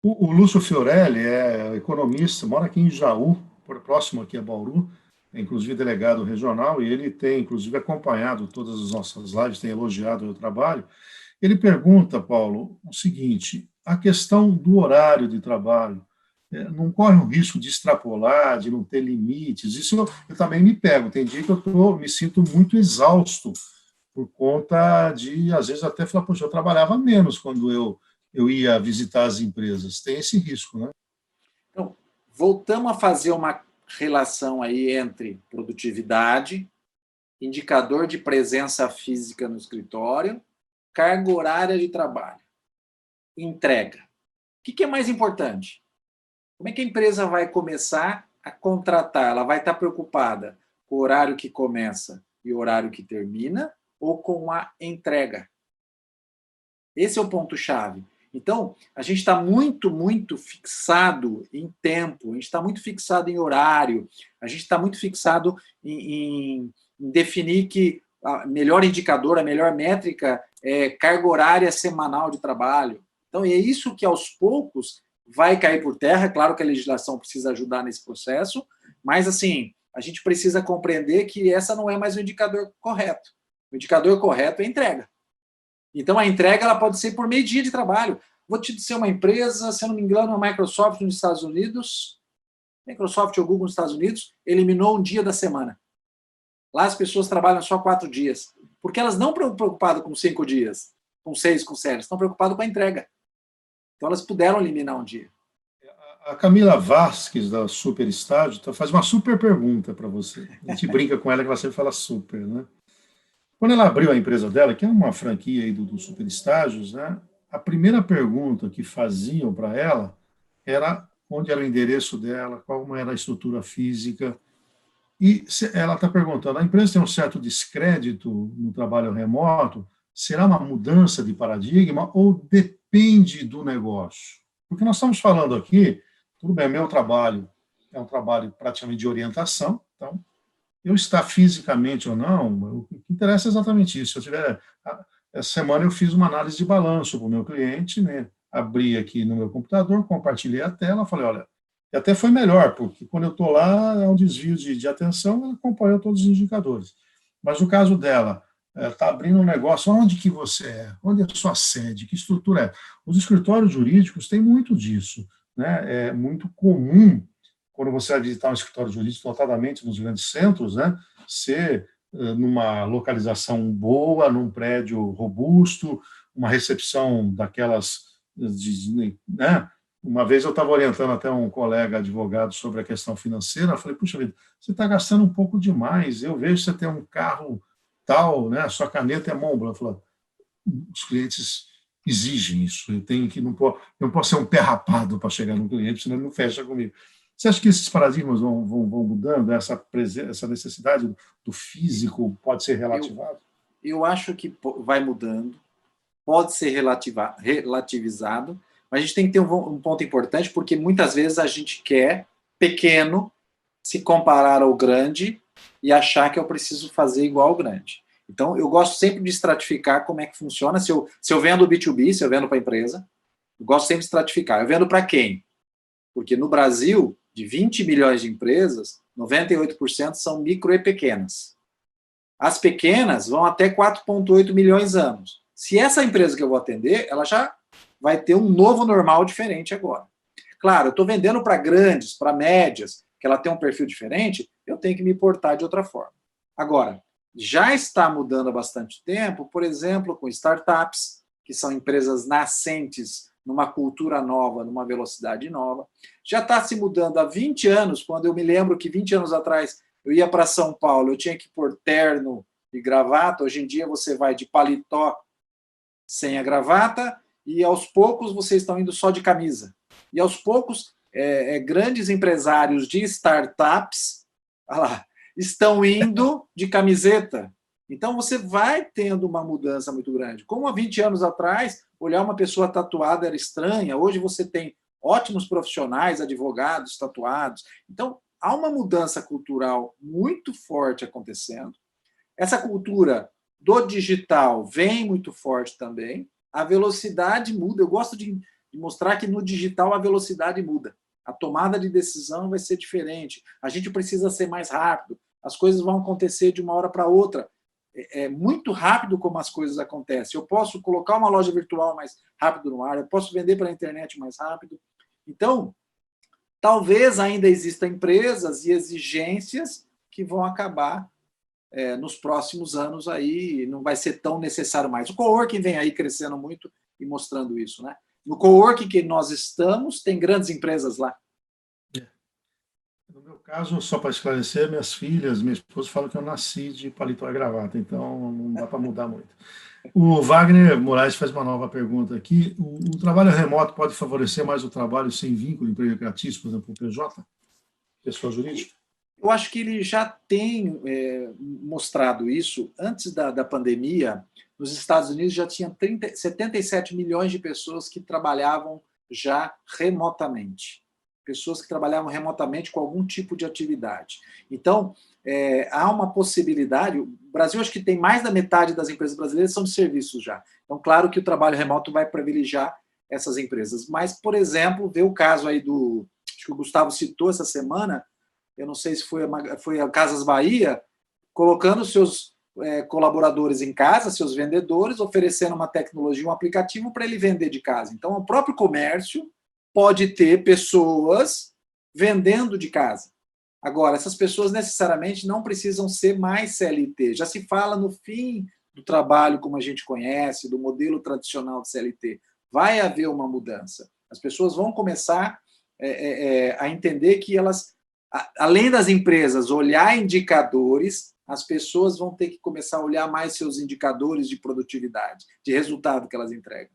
Speaker 1: O Lúcio Fiorelli é economista, mora aqui em Jaú, próximo aqui a Bauru, é inclusive delegado regional, e ele tem, inclusive, acompanhado todas as nossas lives, tem elogiado o meu trabalho. Ele pergunta, Paulo, o seguinte, a questão do horário de trabalho, não corre um risco de extrapolar, de não ter limites? Isso eu também me pego. Tem dia que me sinto muito exausto por conta de, às vezes, até falar, poxa, eu trabalhava menos quando eu ia visitar as empresas. Tem esse risco, né?
Speaker 2: Então, voltamos a fazer uma relação aí entre produtividade, indicador de presença física no escritório, carga horária de trabalho, entrega. O que é mais importante? Como é que a empresa vai começar a contratar? Ela vai estar preocupada com o horário que começa e o horário que termina ou com a entrega? Esse é o ponto-chave. Então, a gente está muito, muito fixado em tempo, a gente está muito fixado em horário, a gente está muito fixado em definir que a melhor indicador, a melhor métrica é carga horária semanal de trabalho. Então, é isso que, aos poucos, vai cair por terra. Claro que a legislação precisa ajudar nesse processo, mas, assim, a gente precisa compreender que essa não é mais o indicador correto. O indicador correto é a entrega. Então, a entrega ela pode ser por meio dia de trabalho. Vou te dizer uma empresa, se eu não me engano, a Microsoft nos Estados Unidos, Microsoft ou Google nos Estados Unidos, eliminou um dia da semana. Lá as pessoas trabalham só 4 dias. Porque elas não estão preocupadas com 5 dias, com 6, com 7, estão preocupadas com a entrega. Então, elas puderam eliminar um dia.
Speaker 1: A Camila Vasques, da Super Estádio, faz uma super pergunta para você. A gente brinca com ela que ela sempre fala super, né? Quando ela abriu a empresa dela, que é uma franquia aí do Super Estágios, né, a primeira pergunta que faziam para ela era onde era o endereço dela, qual era a estrutura física. E ela está perguntando, a empresa tem um certo descrédito no trabalho remoto, será uma mudança de paradigma ou depende do negócio? Porque nós estamos falando aqui, tudo bem, meu trabalho é um trabalho praticamente de orientação, então, eu estar fisicamente ou não, o que interessa é exatamente isso. Se eu tiver, essa semana eu fiz uma análise de balanço para o meu cliente, né? Abri aqui no meu computador, compartilhei a tela, falei, olha, e até foi melhor, porque quando eu estou lá, é um desvio de atenção, ela acompanhou todos os indicadores. Mas no caso dela, está abrindo um negócio, onde que você é? Onde é a sua sede? Que estrutura é? Os escritórios jurídicos têm muito disso, né? É muito comum quando você vai visitar um escritório jurídico, notadamente nos grandes centros, né, ser numa localização boa, num prédio robusto, uma recepção daquelas, né? Uma vez eu estava orientando até um colega advogado sobre a questão financeira, eu falei, puxa vida, você está gastando um pouco demais, eu vejo que você tem um carro tal, né, a sua caneta é Montblanc. Eu falei, os clientes exigem isso, eu tenho que, não posso ser um pé rapado para chegar no cliente, senão ele não fecha comigo. Você acha que esses paradigmas vão mudando? Essa necessidade do físico pode ser relativado?
Speaker 2: Eu acho que vai mudando, pode ser relativizado, mas a gente tem que ter um ponto importante, porque muitas vezes a gente quer, pequeno, se comparar ao grande e achar que eu preciso fazer igual ao grande. Então, eu gosto sempre de estratificar como é que funciona. Se eu vendo B2B, se eu vendo para a empresa, eu gosto sempre de estratificar. Eu vendo para quem? Porque no Brasil, de 20 milhões de empresas, 98% são micro e pequenas. As pequenas vão até 4,8 milhões de anos. Se essa empresa que eu vou atender, ela já vai ter um novo normal diferente agora. Claro, eu estou vendendo para grandes, para médias, que ela tem um perfil diferente, eu tenho que me portar de outra forma. Agora, já está mudando há bastante tempo, por exemplo, com startups, que são empresas nascentes numa cultura nova, numa velocidade nova. Já está se mudando há 20 anos, quando eu me lembro que 20 anos atrás eu ia para São Paulo, eu tinha que pôr terno e gravata. Hoje em dia você vai de paletó sem a gravata e aos poucos vocês estão indo só de camisa. E aos poucos, grandes empresários de startups estão indo de camiseta. Então, você vai tendo uma mudança muito grande. Como há 20 anos atrás, olhar uma pessoa tatuada era estranha, hoje você tem ótimos profissionais, advogados tatuados. Então, há uma mudança cultural muito forte acontecendo. Essa cultura do digital vem muito forte também. A velocidade muda. Eu gosto de mostrar que no digital a velocidade muda. A tomada de decisão vai ser diferente. A gente precisa ser mais rápido. As coisas vão acontecer de uma hora para outra. É muito rápido como as coisas acontecem. Eu posso colocar uma loja virtual mais rápido no ar, eu posso vender pela internet mais rápido. Então, talvez ainda existam empresas e exigências que vão acabar nos próximos anos aí, não vai ser tão necessário mais. O coworking vem aí crescendo muito e mostrando isso, né? No coworking que nós estamos, tem grandes empresas lá.
Speaker 1: No meu caso, só para esclarecer, minhas filhas, minha esposa falam que eu nasci de paletó e gravata, então não dá para mudar muito. O Wagner Moraes faz uma nova pergunta aqui. O trabalho remoto pode favorecer mais o trabalho sem vínculo empregatício, por exemplo, o PJ, pessoa jurídica?
Speaker 2: Eu acho que ele já tem mostrado isso. Antes da pandemia, nos Estados Unidos já tinha 77 milhões de pessoas que trabalhavam já remotamente. Pessoas que trabalhavam remotamente com algum tipo de atividade. Então, há uma possibilidade. O Brasil, acho que tem mais da metade das empresas brasileiras são de serviços já. Então, claro que o trabalho remoto vai privilegiar essas empresas. Mas, por exemplo, ver o caso aí acho que o Gustavo citou essa semana, eu não sei se foi a Casas Bahia, colocando seus colaboradores em casa, seus vendedores, oferecendo uma tecnologia, um aplicativo para ele vender de casa. Então, o próprio comércio pode ter pessoas vendendo de casa. Agora, essas pessoas necessariamente não precisam ser mais CLT. Já se fala no fim do trabalho como a gente conhece, do modelo tradicional de CLT. Vai haver uma mudança. As pessoas vão começar a entender que elas, além das empresas olhar indicadores, as pessoas vão ter que começar a olhar mais seus indicadores de produtividade, de resultado que elas entregam.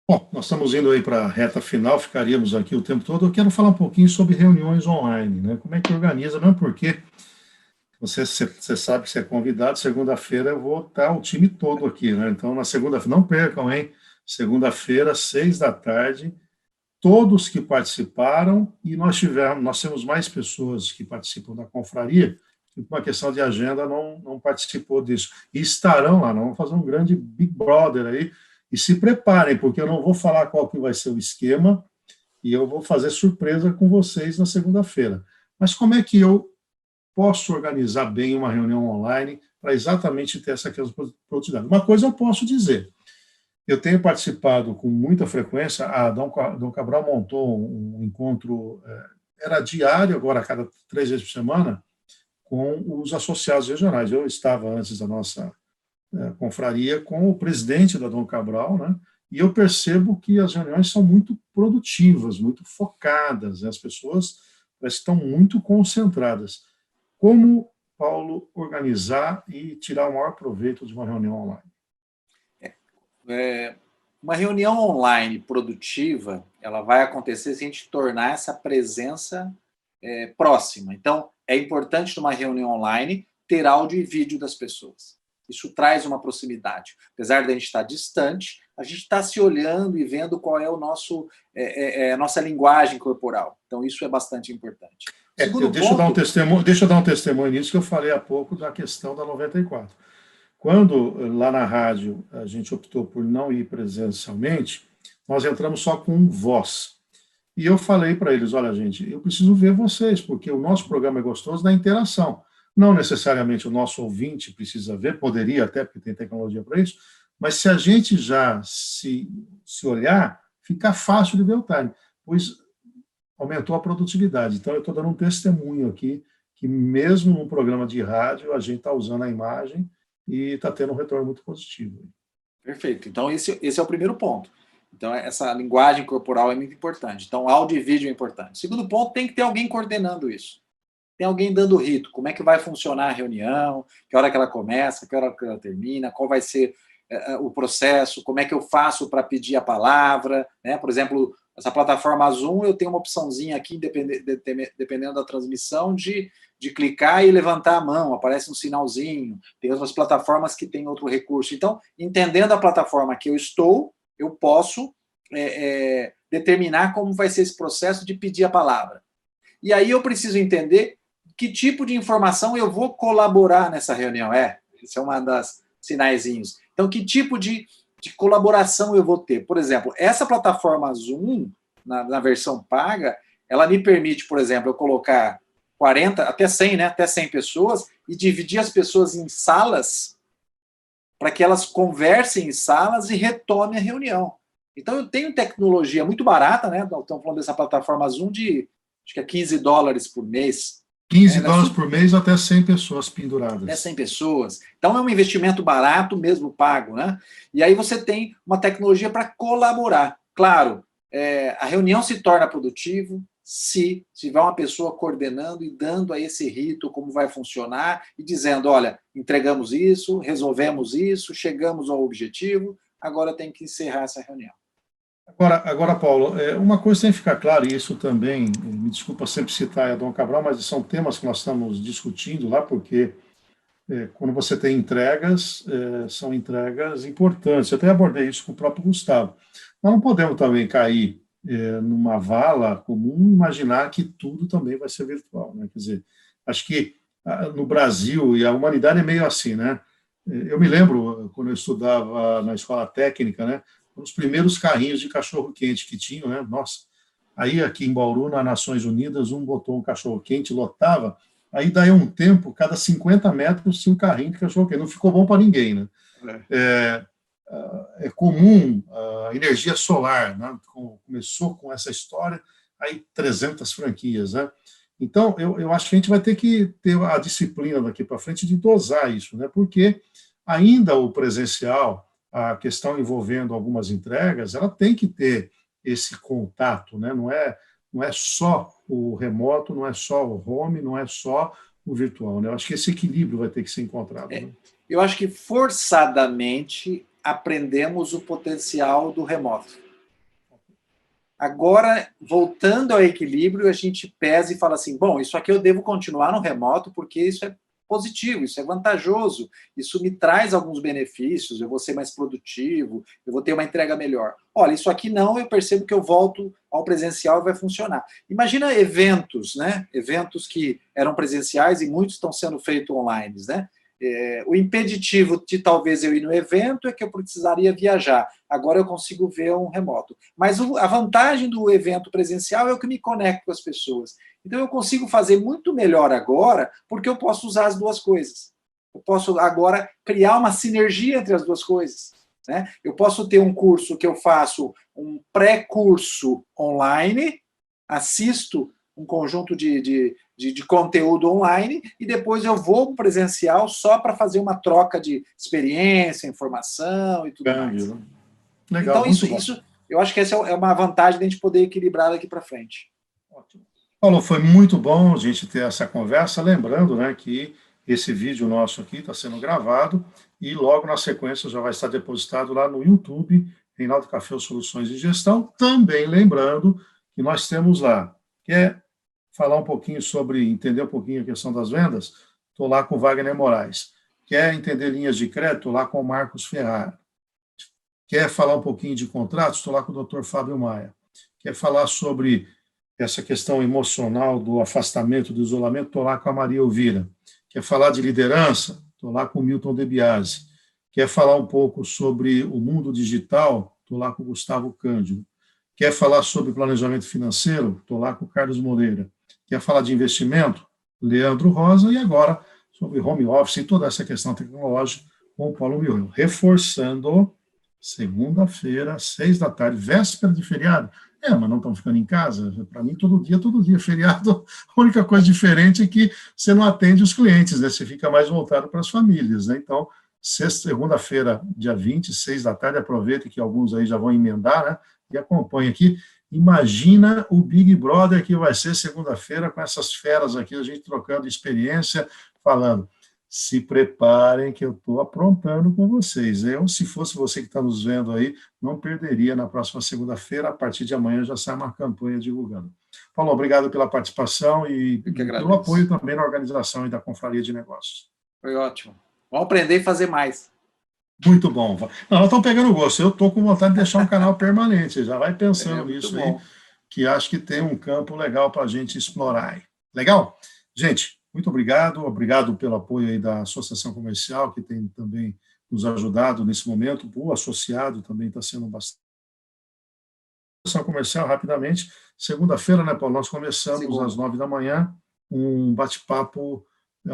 Speaker 1: Bom, nós estamos indo aí para a reta final, ficaríamos aqui o tempo todo. Eu quero falar um pouquinho sobre reuniões online, né? Como é que organiza, mesmo porque você sabe que você é convidado, segunda-feira eu vou estar o time todo aqui, né? Então, na segunda-feira, não percam, hein? Segunda-feira, 6 da tarde, todos que participaram, e nós temos mais pessoas que participam da confraria, que por uma questão de agenda não participou disso. E estarão lá, nós vamos fazer um grande Big Brother aí. E se preparem, porque eu não vou falar qual que vai ser o esquema e eu vou fazer surpresa com vocês na segunda-feira. Mas como é que eu posso organizar bem uma reunião online para exatamente ter essa questão de produtividade? Uma coisa eu posso dizer, eu tenho participado com muita frequência, a Dom Cabral montou um encontro, era diário, agora a cada 3 vezes por semana, com os associados regionais. Eu estava antes da nossa confraria com o presidente da Dom Cabral, né? E eu percebo que as reuniões são muito produtivas, muito focadas, né? As pessoas estão muito concentradas. Como, Paulo, organizar e tirar o maior proveito de uma reunião online?
Speaker 2: Uma reunião online produtiva, ela vai acontecer se a gente tornar essa presença próxima. Então, é importante numa reunião online ter áudio e vídeo das pessoas. Isso traz uma proximidade. Apesar de a gente estar distante, a gente está se olhando e vendo qual é a nossa linguagem corporal. Então, isso é bastante importante.
Speaker 1: Deixa eu dar um testemunho nisso que eu falei há pouco da questão da 94. Quando, lá na rádio, a gente optou por não ir presencialmente, nós entramos só com voz. E eu falei para eles, olha, gente, eu preciso ver vocês, porque o nosso programa é gostoso da interação. Não necessariamente o nosso ouvinte precisa ver, poderia até, porque tem tecnologia para isso, mas se a gente já se olhar, fica fácil de ver o time, pois aumentou a produtividade. Então, eu estou dando um testemunho aqui, que mesmo num programa de rádio, a gente está usando a imagem e está tendo um retorno muito positivo.
Speaker 2: Perfeito. Então, esse é o primeiro ponto. Então, essa linguagem corporal é muito importante. Então, áudio e vídeo é importante. Segundo ponto, tem que ter alguém coordenando isso. Tem alguém dando rito. Como é que vai funcionar a reunião, que hora que ela começa, que hora que ela termina, qual vai ser o processo, como é que eu faço para pedir a palavra, né? Por exemplo, essa plataforma Zoom, eu tenho uma opçãozinha aqui, dependendo da transmissão, de clicar e levantar a mão, aparece um sinalzinho. Tem outras plataformas que têm outro recurso. Então, entendendo a plataforma que eu estou, eu posso determinar como vai ser esse processo de pedir a palavra. E aí eu preciso entender que tipo de informação eu vou colaborar nessa reunião. Esse é uma das sinaizinhos. Então, que tipo de colaboração eu vou ter? Por exemplo, essa plataforma Zoom, na versão paga, ela me permite, por exemplo, eu colocar 40, até 100, né? Até 100 pessoas e dividir as pessoas em salas para que elas conversem em salas e retomem a reunião. Então, eu tenho tecnologia muito barata, né? Estamos falando dessa plataforma Zoom de, acho que é $15 por mês.
Speaker 1: $15 por mês, até 100 pessoas penduradas.
Speaker 2: Até 100 pessoas. Então, é um investimento barato, mesmo pago, né? E aí você tem uma tecnologia para colaborar. Claro, a reunião se torna produtiva se tiver uma pessoa coordenando e dando a esse rito como vai funcionar e dizendo, olha, entregamos isso, resolvemos isso, chegamos ao objetivo, agora tem que encerrar essa reunião.
Speaker 1: Agora, Paulo, uma coisa tem que ficar claro, e isso também, me desculpa sempre citar a Dom Cabral, mas são temas que nós estamos discutindo lá, porque quando você tem entregas, são entregas importantes. Eu até abordei isso com o próprio Gustavo. Nós não podemos também cair numa vala comum e imaginar que tudo também vai ser virtual, né? Quer dizer, acho que no Brasil, e a humanidade é meio assim, né? Eu me lembro, quando eu estudava na escola técnica, né? Os primeiros carrinhos de cachorro-quente que tinham, né? Nossa, aí aqui em Bauru, nas Nações Unidas, um botou um cachorro-quente, lotava, aí daí um tempo, cada 50 metros tinha um carrinho de cachorro-quente, não ficou bom para ninguém, né? É comum a energia solar, né? Começou com essa história, aí 300 franquias, né? Então, eu acho que a gente vai ter que ter a disciplina daqui para frente de dosar isso, né? Porque ainda o presencial, a questão envolvendo algumas entregas, ela tem que ter esse contato, né? Não é só o remoto, não é só o home, não é só o virtual, né? Eu acho que esse equilíbrio vai ter que ser encontrado. Né?
Speaker 2: Eu acho que forçadamente aprendemos o potencial do remoto. Agora, voltando ao equilíbrio, a gente pesa e fala assim, bom, isso aqui eu devo continuar no remoto porque isso é positivo, isso é vantajoso, isso me traz alguns benefícios, eu vou ser mais produtivo, eu vou ter uma entrega melhor. Olha, isso aqui não, eu percebo que eu volto ao presencial e vai funcionar. Imagina eventos, né? Eventos que eram presenciais e muitos estão sendo feitos online, né? O impeditivo de talvez eu ir no evento é que eu precisaria viajar. Agora eu consigo ver um remoto. Mas a vantagem do evento presencial é o que me conecta com as pessoas. Então eu consigo fazer muito melhor agora, porque eu posso usar as duas coisas. Eu posso agora criar uma sinergia entre as duas coisas. Né? Eu posso ter um curso que eu faço um pré-curso online, assisto um conjunto de conteúdo online e depois eu vou presencial só para fazer uma troca de experiência, informação e tudo mais.
Speaker 1: Legal,
Speaker 2: então, isso, eu acho que essa é uma vantagem de a gente poder equilibrar daqui para frente.
Speaker 1: Ótimo. Paulo, foi muito bom a gente ter essa conversa, lembrando, né, que esse vídeo nosso aqui está sendo gravado e logo na sequência já vai estar depositado lá no YouTube, Reinaldo Café Soluções de Gestão, também lembrando que nós temos lá, quer falar um pouquinho sobre, entender um pouquinho a questão das vendas? Estou lá com o Wagner Moraes. Quer entender linhas de crédito? Estou lá com o Marcos Ferrari. Quer falar um pouquinho de contratos? Estou lá com o Dr. Fábio Maia. Quer falar sobre essa questão emocional do afastamento, do isolamento? Estou lá com a Maria Elvira. Quer falar de liderança? Estou lá com o Milton De Biasi. Quer falar um pouco sobre o mundo digital? Estou lá com o Gustavo Cândido. Quer falar sobre planejamento financeiro? Estou lá com o Carlos Moreira. Quer falar de investimento? Leandro Rosa. E agora, sobre home office e toda essa questão tecnológica, com o Paulo Mioio. Reforçando, segunda-feira, 6 da tarde, véspera de feriado. Mas não estão ficando em casa. Para mim, todo dia, feriado, a única coisa diferente é que você não atende os clientes, né? Você fica mais voltado para as famílias, né? Então, segunda-feira, dia 26 da tarde, aproveita que alguns aí já vão emendar, né? E acompanhe aqui. Imagina o Big Brother que vai ser segunda-feira com essas feras aqui, a gente trocando experiência, falando, se preparem que eu estou aprontando com vocês. Eu, se fosse você que está nos vendo aí, não perderia na próxima segunda-feira, a partir de amanhã já sai uma campanha divulgando. Paulo, obrigado pela participação e pelo apoio também na organização e da Confraria de Negócios.
Speaker 2: Foi ótimo. Vamos aprender e fazer mais.
Speaker 1: Muito bom. Não, nós estamos pegando gosto. Eu estou com vontade de deixar um canal permanente. Já vai pensando nisso aí, que acho que tem um campo legal para a gente explorar aí. Legal? Gente, muito obrigado pelo apoio aí da Associação Comercial, que tem também nos ajudado nesse momento. O associado também está sendo bastante. Associação Comercial, rapidamente, segunda-feira, né, Paulo? Nós começamos às 9 da manhã, um bate-papo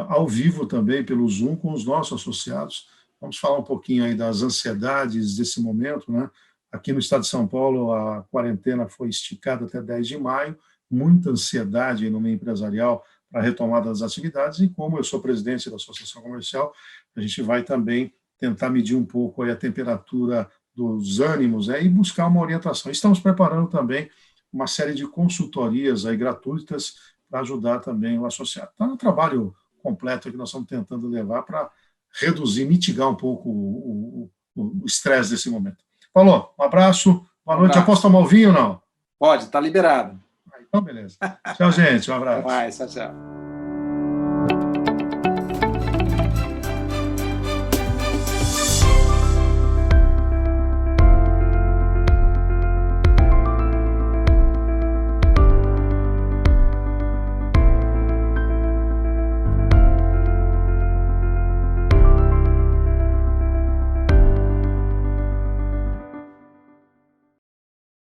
Speaker 1: ao vivo também pelo Zoom com os nossos associados. Vamos falar um pouquinho aí das ansiedades desse momento, né? Aqui no estado de São Paulo, a quarentena foi esticada até 10 de maio, muita ansiedade no meio empresarial para a retomada das atividades, e como eu sou presidente da Associação Comercial, a gente vai também tentar medir um pouco aí a temperatura dos ânimos, e buscar uma orientação. Estamos preparando também uma série de consultorias aí gratuitas para ajudar também o associado. Então, é um trabalho completo que nós estamos tentando levar para reduzir, mitigar um pouco o estresse desse momento. Paulo, um abraço, boa noite. Já posso tomar o vinho ou não?
Speaker 2: Pode, está liberado.
Speaker 1: Então, beleza. Tchau, gente. Um abraço.
Speaker 2: Até mais, tchau.